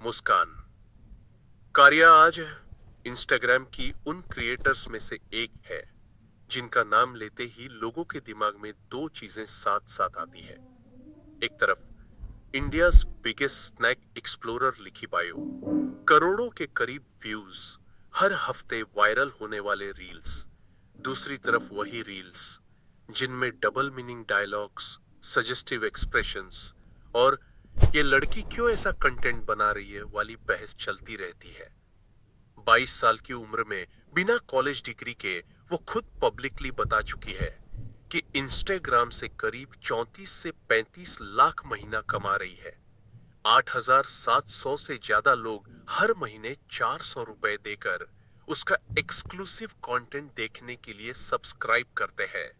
मुस्कान। कारिया आज इंस्टाग्राम की उन क्रिएटर्स में से एक है जिनका नाम लेते ही लोगों के दिमाग में दो चीजें साथ साथ आती है। एक तरफ इंडियाज बिगेस्ट स्नैक एक्सप्लोरर लिखी बायो, करोड़ों के करीब व्यूज, हर हफ्ते वायरल होने वाले रील्स। दूसरी तरफ वही रील्स जिनमें double meaning dialogues, suggestive expressions और ये लड़की क्यों ऐसा कंटेंट बना रही है वाली बहस चलती रहती है। 22 साल की उम्र में बिना कॉलेज डिग्री के वो खुद पब्लिकली बता चुकी है कि इंस्टाग्राम से करीब 34 से 35 लाख महीना कमा रही है। 8,700 से ज्यादा लोग हर महीने 400 रुपए देकर उसका एक्सक्लूसिव कंटेंट देखने के लिए सब्सक्राइब करते हैं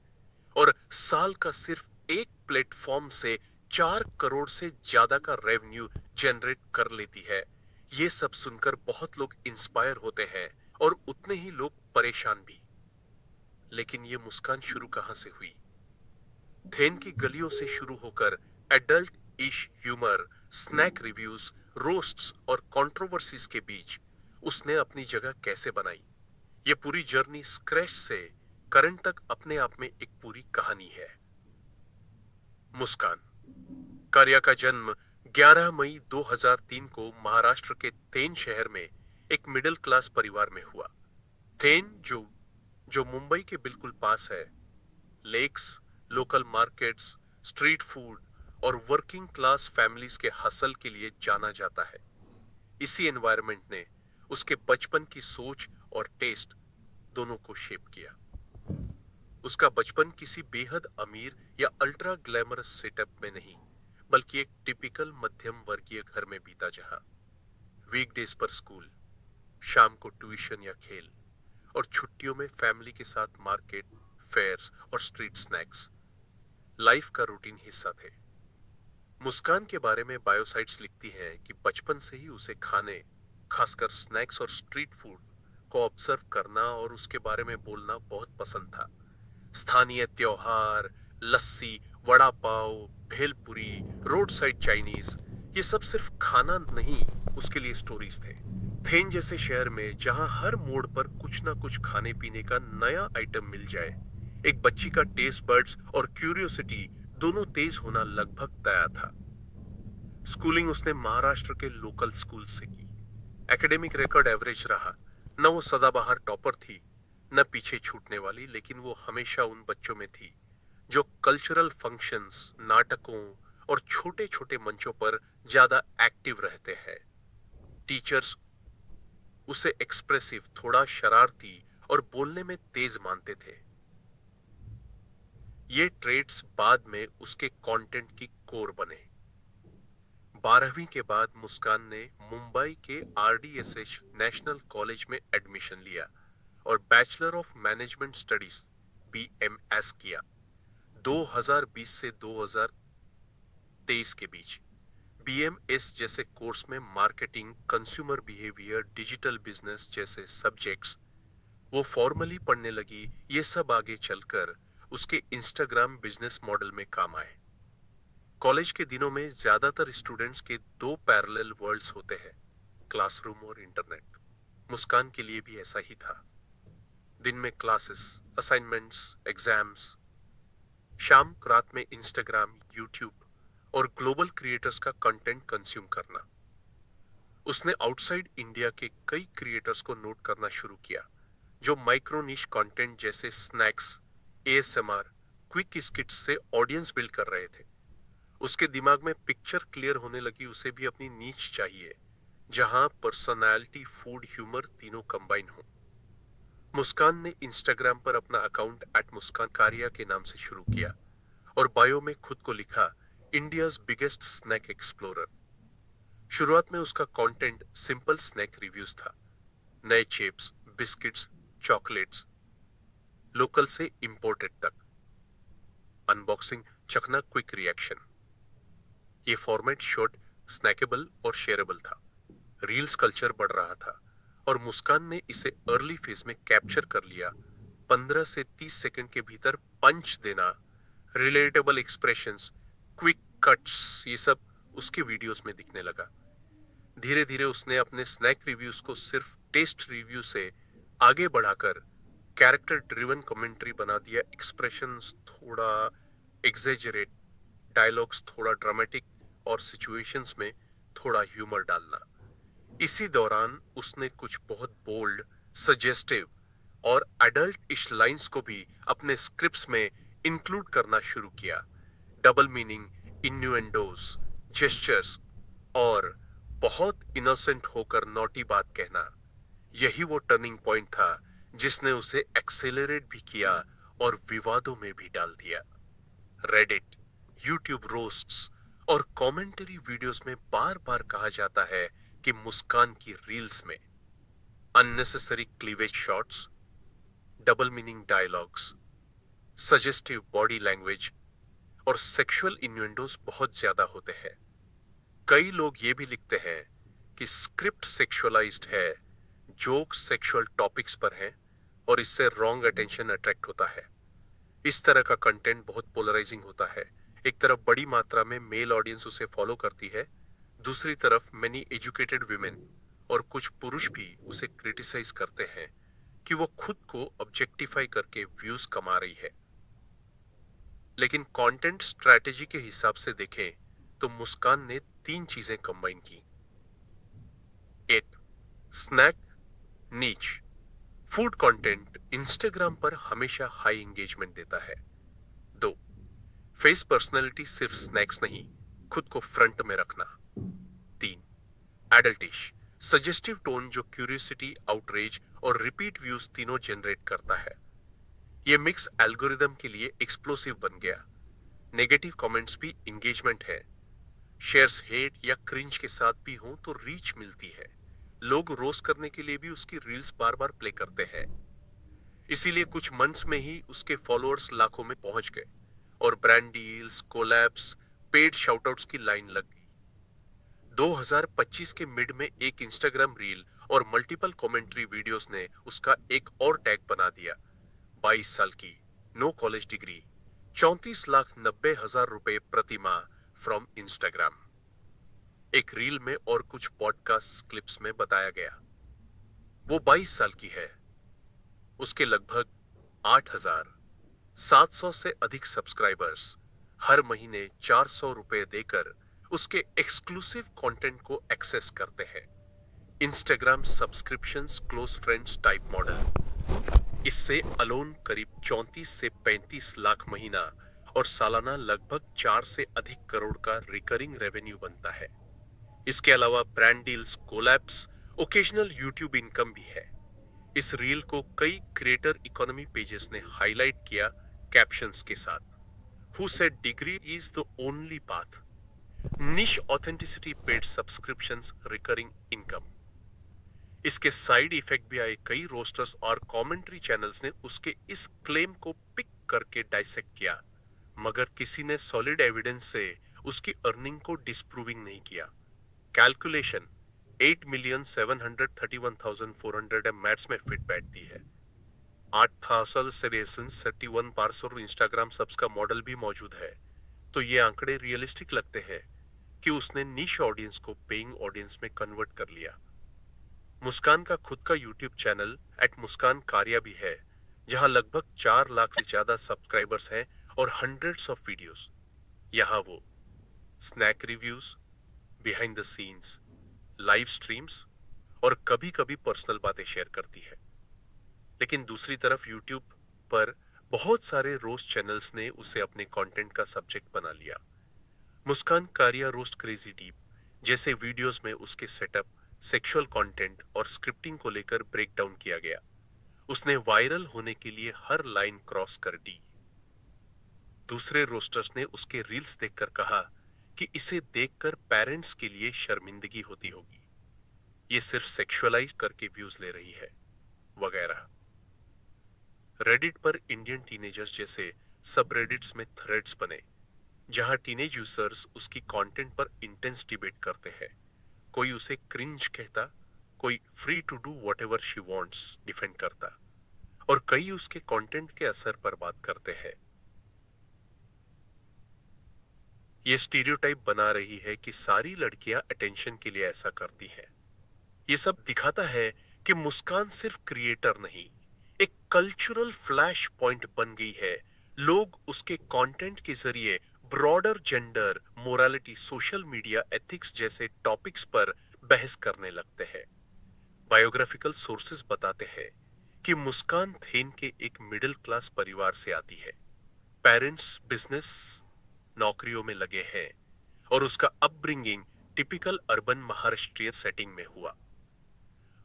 और साल का सिर्फ एक प्लेटफॉर्म से 4 करोड़ से ज्यादा का रेवेन्यू जनरेट कर लेती है। ये सब सुनकर बहुत लोग इंस्पायर होते हैं और उतने ही लोग परेशान भी। लेकिन ये मुस्कान शुरू कहां से हुई? थेन की गलियों से शुरू होकर एडल्ट इश ह्यूमर, स्नैक रिव्यूज, रोस्ट्स और कंट्रोवर्सीज के बीच उसने अपनी जगह कैसे बनाई? ये पूरी जर्नी स्क्रैच से करंट तक अपने आप में एक पूरी कहानी है। मुस्कान। कारिया का जन्म 11 मई 2003 को महाराष्ट्र के थेन शहर में एक मिडिल क्लास परिवार में हुआ। थेन जो जो मुंबई के बिल्कुल पास है, lakes, local markets, street food और वर्किंग क्लास फैमिलीज के हसल के लिए जाना जाता है। इसी एनवायरनमेंट ने उसके बचपन की सोच और टेस्ट दोनों को शेप किया। उसका बचपन किसी बेहद अमीर या अल्ट्रा ग्लैमरस सेटअप में नहीं, बल्कि एक टिपिकल मध्यम वर्गीय घर में बीता, जहां वीकडेज पर स्कूल, शाम को ट्यूशन या खेल और छुट्टियों में फैमिली के साथ मार्केट, फेयर्स और स्ट्रीट स्नैक्स लाइफ का रूटीन हिस्सा थे। मुस्कान के बारे में बायोसाइट्स लिखती हैं कि बचपन से ही उसे खाने, खासकर स्नैक्स और स्ट्रीट फूड को ऑब्जर्व करना और उसके बारे में बोलना बहुत पसंद था। स्थानीय त्योहार, लस्सी, vada pav, bhelpuri, road side Chinese, ये सब सिर्फ खाना नहीं, उसके लिए स्टोरीज थे। थेन जैसे शहर में जहां हर मोड़ पर कुछ ना कुछ खाने पीने का नया आइटम मिल जाए, एक बच्ची का टेस्ट बर्ड्स और क्यूरियोसिटी दोनों तेज होना लगभग तय था। स्कूलिंग उसने महाराष्ट्र के लोकल स्कूल से की। एकेडमिक रिकॉर्ड एवरेज रहा। न वो सदाबहार टॉपर थी, न पीछे छूटने वाली, लेकिन वो हमेशा उन बच्चों में थी जो कल्चरल फंक्शंस, नाटकों और छोटे छोटे मंचों पर ज्यादा एक्टिव रहते हैं। टीचर्स उसे एक्सप्रेसिव, थोड़ा शरारती और बोलने में तेज मानते थे। ये ट्रेड्स बाद में उसके कंटेंट की कोर बने। 12वीं के बाद मुस्कान ने मुंबई के RDSH नेशनल कॉलेज में एडमिशन लिया और bachelor of management studies BMS किया। 2020 से 2023 के बीच BMS जैसे कोर्स में marketing, consumer behaviour, digital business जैसे सब्जेक्ट्स वो फॉर्मली पढ़ने लगी। ये सब आगे चलकर उसके इंस्टाग्राम बिजनेस मॉडल में काम आए। कॉलेज के दिनों में ज्यादातर स्टूडेंट्स के दो पैरेलल वर्ल्ड्स होते हैं, क्लासरूम और इंटरनेट। मुस्कान के लिए भी ऐसा ही था। दिन में क्लासेस, असाइनमेंट्स, एग्जाम्स, शाम रात में इंस्टाग्राम, यूट्यूब और ग्लोबल क्रिएटर्स का कंटेंट कंज्यूम करना। उसने आउटसाइड इंडिया के कई क्रिएटर्स को नोट करना शुरू किया जो माइक्रो निश कंटेंट जैसे स्नैक्स, ASMR, क्विक स्किट्स से ऑडियंस बिल्ड कर रहे थे। उसके दिमाग में पिक्चर क्लियर होने लगी, उसे भी अपनी नीच चाहिए जहां पर्सनालिटी, फूड, ह्यूमर तीनों कंबाइन हो। मुस्कान ने इंस्टाग्राम पर अपना अकाउंट @मुस्कान कारिया के नाम से शुरू किया और बायो में खुद को लिखा, इंडियाज बिगेस्ट स्नैक एक्सप्लोरर। शुरुआत में उसका कंटेंट सिंपल स्नैक रिव्यूज था, नए चिप्स, बिस्किट्स, चॉकलेट्स, लोकल से इंपोर्टेड तक, अनबॉक्सिंग, चखना, क्विक रिएक्शन। ये फॉर्मेट शॉर्ट, स्नैकेबल और शेयरेबल था। रील्स कल्चर बढ़ रहा था और मुस्कान ने इसे अर्ली फेज में कैप्चर कर लिया। 15 से 30 सेकंड के भीतर पंच देना, रिलेटेबल एक्सप्रेशंस, क्विक कट्स, ये सब उसके वीडियोस में दिखने लगा। धीरे धीरे उसने अपने स्नैक रिव्यूज को सिर्फ टेस्ट रिव्यू से आगे बढ़ाकर कैरेक्टर ड्रिवन कमेंट्री बना दिया। एक्सप्रेशंस थोड़ा एग्जेजरेट, डायलॉग्स थोड़ा ड्रामेटिक और सिचुएशंस में थोड़ा ह्यूमर डालना। इसी दौरान उसने कुछ बहुत बोल्ड, सजेस्टिव और एडल्ट इश लाइंस को भी अपने स्क्रिप्ट्स में इंक्लूड करना शुरू किया। डबल मीनिंग, इन्यूएंडोज, जेस्चर्स और बहुत इनोसेंट होकर नॉटी बात कहना, यही वो टर्निंग पॉइंट था जिसने उसे एक्सेलरेट भी किया और विवादों में भी डाल दिया। रेडिट, यूट्यूब रोस्ट्स और कमेंट्री वीडियोस में बार बार कहा जाता है कि मुस्कान की रील्स में unnecessary cleavage shots, double meaning dialogues, suggestive body language और सेक्सुअल इन्यूएंडोस बहुत ज्यादा होते हैं। कई लोग ये भी लिखते हैं कि स्क्रिप्ट सेक्सुअलाइज्ड है, जोक्स सेक्सुअल टॉपिक्स पर हैं और इससे रॉन्ग अटेंशन अट्रैक्ट होता है। इस तरह का कंटेंट बहुत पोलराइजिंग होता है। एक तरफ बड़ी मात्रा में मेल ऑडियंस उसे फॉलो करती है, दूसरी तरफ मेनी एजुकेटेड विमेन और कुछ पुरुष भी उसे क्रिटिसाइज करते हैं कि वो खुद को ऑब्जेक्टिफाई करके व्यूज कमा रही है। लेकिन कंटेंट स्ट्रैटेजी के हिसाब से देखें तो मुस्कान ने 3 चीजें कंबाइन की। 1. स्नैक नीच। फूड कंटेंट इंस्टाग्राम पर हमेशा हाई एंगेजमेंट देता है। 2. फेस पर्सनैलिटी, सिर्फ स्नैक्स नहीं, खुद को फ्रंट में रखना। 3. एडल्टिश, सजेस्टिव टोन जो क्यूरियोसिटी, आउटरेज और रिपीट व्यूज तीनों जनरेट करता है। यह मिक्स एल्गोरिदम के लिए एक्सप्लोसिव बन गया। नेगेटिव कमेंट्स भी इंगेजमेंट है, शेयर्स हेट या क्रिंज के साथ भी हो तो रीच मिलती है। लोग रोस्ट करने के लिए भी उसकी रील्स बार बार प्ले करते हैं। इसीलिए कुछ मंथ्स में ही उसके फॉलोअर्स लाखों में पहुंच गए और ब्रांड डील्स, कोलैब्स, पेड शाउटआउट्स की लाइन लग गई। 2025 के मिड में एक इंस्टाग्राम रील और मल्टीपल कमेंट्री वीडियोस ने उसका एक और टैग बना दिया। 22 साल की, नो कॉलेज डिग्री, 34,90,000 रुपए प्रति माह फ्रॉम इंस्टाग्राम। एक रील में और कुछ पॉडकास्ट क्लिप्स में बताया गया। वो 22 साल की है, उसके लगभग 8,700 से अधिक सब्सक्राइबर्स हर महीने 400 रुपए देकर उसके एक्सक्लूसिव कंटेंट को एक्सेस करते हैं। Instagram subscriptions close friends type model. इससे अलोन करीब 34 से 35 लाख महीना और सालाना लगभग 4 से अधिक करोड़ का रिकरिंग रेवेन्यू बनता है। इसके अलावा brand deals, collabs, occasional YouTube income भी है। इस रील को कई क्रिएटर इकोनॉमी पेजेस ने हाईलाइट किया कैप्शंस के साथ, who said degree is the only path, niche authenticity, paid subscriptions, recurring income. इसके साइड इफेक्ट भी आए। कई रोस्टर्स और कमेंट्री चैनल्स ने उसके इस क्लेम को पिक करके डाइसेक्ट किया, मगर किसी ने सॉलिड एविडेंस से उसकी अर्निंग को डिस्प्रूविंग नहीं किया। कैलकुलेशन 8,731,400 मैथ्स में फिट बैठती है। 8,731 पार्सर इंस्टाग्राम सब्स का मॉडल भी मौजूद है, तो ये आंकड़े रियलिस्टिक लगते हैं कि उसने निश ऑडियंस को पेइंग ऑडियंस में कन्वर्ट कर लिया। मुस्कान का खुद का यूट्यूब चैनल @मुस्कान कारिया भी है, जहां लगभग 4 लाख से ज्यादा सब्सक्राइबर्स हैं और हंड्रेड्स ऑफ वीडियोस। यहां वो snack reviews, behind the scenes, live streams और कभी कभी पर्सनल बातें शेयर करती है। लेकिन दूसरी तरफ यूट्यूब पर बहुत सारे रोस्ट चैनल्स ने उसे अपने कंटेंट का सब्जेक्ट बना लिया। मुस्कान कारिया रोस्ट क्रेजी डीप जैसे वीडियोस में उसके सेटअप, सेक्सुअल कंटेंट और स्क्रिप्टिंग को लेकर ब्रेक डाउन किया गया। उसने वायरल होने के लिए हर लाइन क्रॉस कर दी। दूसरे रोस्टर्स ने उसके रील्स देखकर कहा कि इसे देखकर पेरेंट्स के लिए शर्मिंदगी होती होगी, ये सिर्फ सेक्सुअलाइज करके व्यूज ले रही है, वगैरह। रेडिट पर इंडियन टीनेजर्स जैसे सबरेडिट्स में थ्रेड्स बने, जहां टीनेज यूजर्स उसकी कंटेंट पर इंटेंस डिबेट करते हैं। कोई उसे क्रिंज कहता, कोई free to do whatever she wants defend करता और कई उसके कंटेंट के असर पर बात करते हैं। ये स्टीरियोटाइप बना रही है कि सारी लड़कियां अटेंशन के लिए ऐसा करती हैं। ये सब दिखाता है कि मुस्कान सिर्फ क्रिएटर नहीं, एक कल्चरल फ्लैश पॉइंट बन गई है। लोग उसके कंटेंट के जरिए broader gender, morality, social media ethics जैसे टॉपिक्स पर बहस करने लगते हैं। बायोग्राफिकल सोर्सेज बताते हैं कि मुस्कान थेन के एक मिडिल क्लास परिवार से आती है। पेरेंट्स बिजनेस नौकरियों में लगे हैं और उसका upbringing typical urban Maharashtrian setting में हुआ।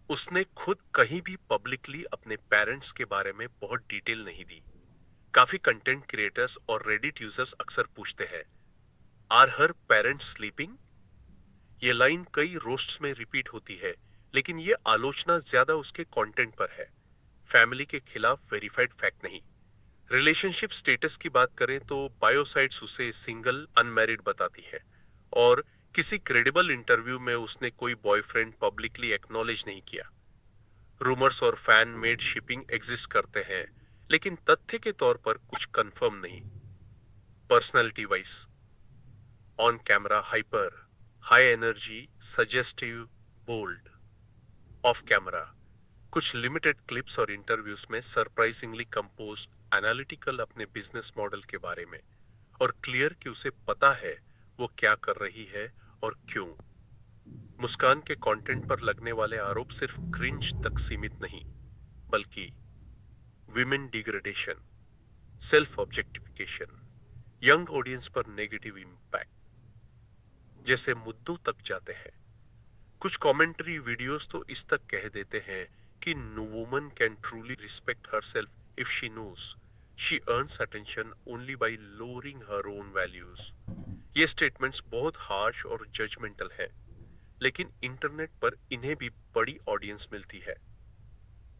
उसने खुद कहीं भी पब्लिकली अपने पेरेंट्स के बारे में बहुत डिटेल नहीं दी। काफी कंटेंट क्रिएटर्स और रेडिट यूजर्स अक्सर पूछते हैं, आर हर पेरेंट्स स्लीपिंग? ये लाइन कई रोस्ट्स में रिपीट होती है, लेकिन ये आलोचना ज्यादा उसके कंटेंट पर है, फैमिली के खिलाफ वेरीफाइड फैक्ट नहीं। रिलेशनशिप स्टेटस की बात करें तो बायोसाइट्स उसे सिंगल अनमैरिड बताती है और किसी क्रेडिबल इंटरव्यू में उसने कोई बॉयफ्रेंड पब्लिकली एक्नॉलेज नहीं किया। रूमर्स और फैन मेड शिपिंग एग्जिस्ट करते हैं, लेकिन तथ्य के तौर पर कुछ कंफर्म नहीं। Personality wise on camera hyper, high energy, suggestive, bold. Off camera कुछ लिमिटेड क्लिप्स और इंटरव्यूज में सरप्राइजिंगली कंपोज, एनालिटिकल अपने बिजनेस मॉडल के बारे में, और क्लियर कि उसे पता है वो क्या कर रही है और क्यों। मुस्कान के कंटेंट पर लगने वाले आरोप सिर्फ क्रिंज तक सीमित नहीं, बल्कि women degradation, self objectification, young audience पर नेगेटिव इंपैक्ट जैसे मुद्दों तक जाते हैं। कुछ कमेंट्री वीडियोस तो इस तक कह देते हैं कि no woman can truly respect herself if she knows she earns attention only by lowering her own values. ये स्टेटमेंट्स बहुत हार्श और जजमेंटल हैं, लेकिन इंटरनेट पर इन्हें भी बड़ी ऑडियंस मिलती है।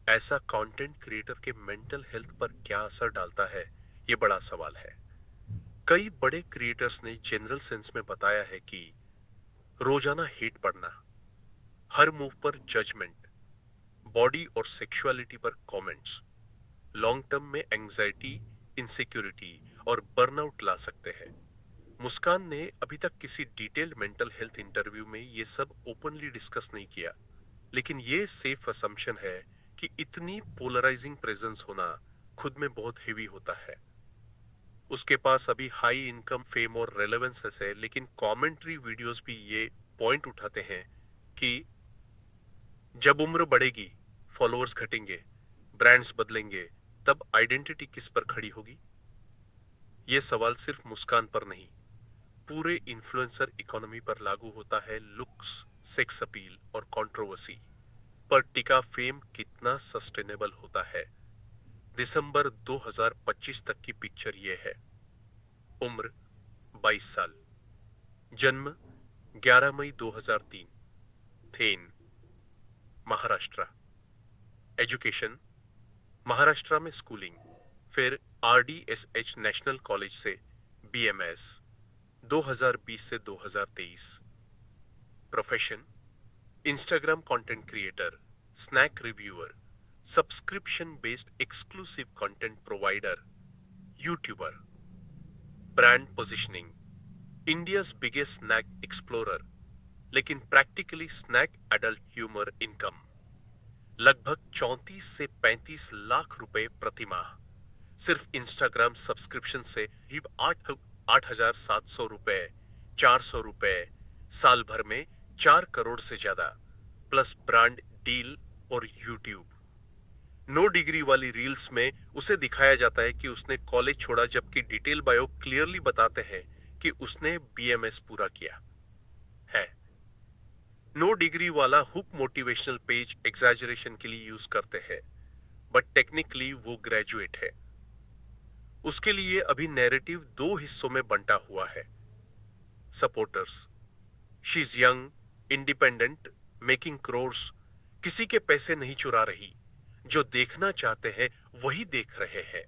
ऐसा कंटेंट क्रिएटर के मेंटल हेल्थ पर क्या असर डालता है, ये बड़ा सवाल है। कई बड़े क्रिएटर्स ने जनरल सेंस में बताया है कि रोजाना हेट पढ़ना, हर मूव पर जजमेंट, बॉडी और सेक्सुअलिटी पर कमेंट्स, लॉन्ग टर्म में एंजाइटी, इनसिक्योरिटी और बर्नआउट ला सकते हैं। मुस्कान ने अभी तक किसी डिटेल्ड मेंटल हेल्थ इंटरव्यू में ये सब ओपनली डिस्कस नहीं किया, लेकिन ये सेफ असम्पशन है कि इतनी पोलराइजिंग प्रेजेंस होना खुद में बहुत हेवी होता है। उसके पास अभी हाई इनकम, फेम और रेलेवेंस है, लेकिन कमेंट्री वीडियोस भी ये पॉइंट उठाते हैं कि जब उम्र बढ़ेगी, फॉलोअर्स घटेंगे, ब्रांड्स बदलेंगे, तब आइडेंटिटी किस पर खड़ी होगी। यह सवाल सिर्फ मुस्कान पर नहीं, पूरे इन्फ्लुएंसर इकोनॉमी पर लागू होता है। लुक्स, सेक्स अपील और कंट्रोवर्सी पर टिका फेम कितना सस्टेनेबल होता है। दिसंबर 2025 तक की पिक्चर ये है। उम्र 22 साल, जन्म 11 मई 2003, थेन, महाराष्ट्र। एजुकेशन महाराष्ट्र में स्कूलिंग, फिर RDSH नेशनल कॉलेज से BMS 2020 से 2023। Profession Instagram content creator, snack reviewer, subscription based exclusive content provider, YouTuber. Brand positioning India's biggest snack explorer, लेकिन practically snack adult humour. Income लगभग 34 से 35 लाख रुपए प्रति माह। सिर्फ इंस्टाग्राम सब्सक्रिप्शन से ही 8,700 रुपए, 400 रुपए, साल भर में 4 करोड़ से ज्यादा, प्लस ब्रांड डील और यूट्यूब। नो डिग्री वाली रील्स में उसे दिखाया जाता है कि उसने कॉलेज छोड़ा, जबकि डिटेल बायो क्लियरली बताते हैं कि उसने BMS पूरा किया है। नो डिग्री वाला हुक मोटिवेशनल पेज एग्जैजरेशन के लिए यूज करते हैं, बट टेक्निकली वो ग्रेजुएट है। उसके लिए अभी नैरेटिव 2 हिस्सों में बंटा हुआ है। Supporters, she is young, independent, making crores, किसी के पैसे नहीं चुरा रही, जो देखना चाहते हैं वही देख रहे हैं।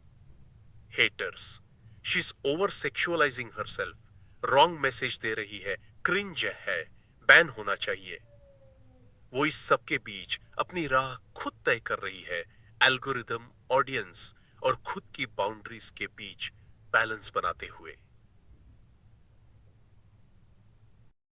Haters, she is over sexualizing herself, wrong message दे रही है, क्रिंज है, बैन होना चाहिए। वो इस सब के बीच अपनी राह खुद तय कर रही है, एल्गोरिदम, ऑडियंस और खुद की बाउंड्रीज के बीच बैलेंस बनाते हुए।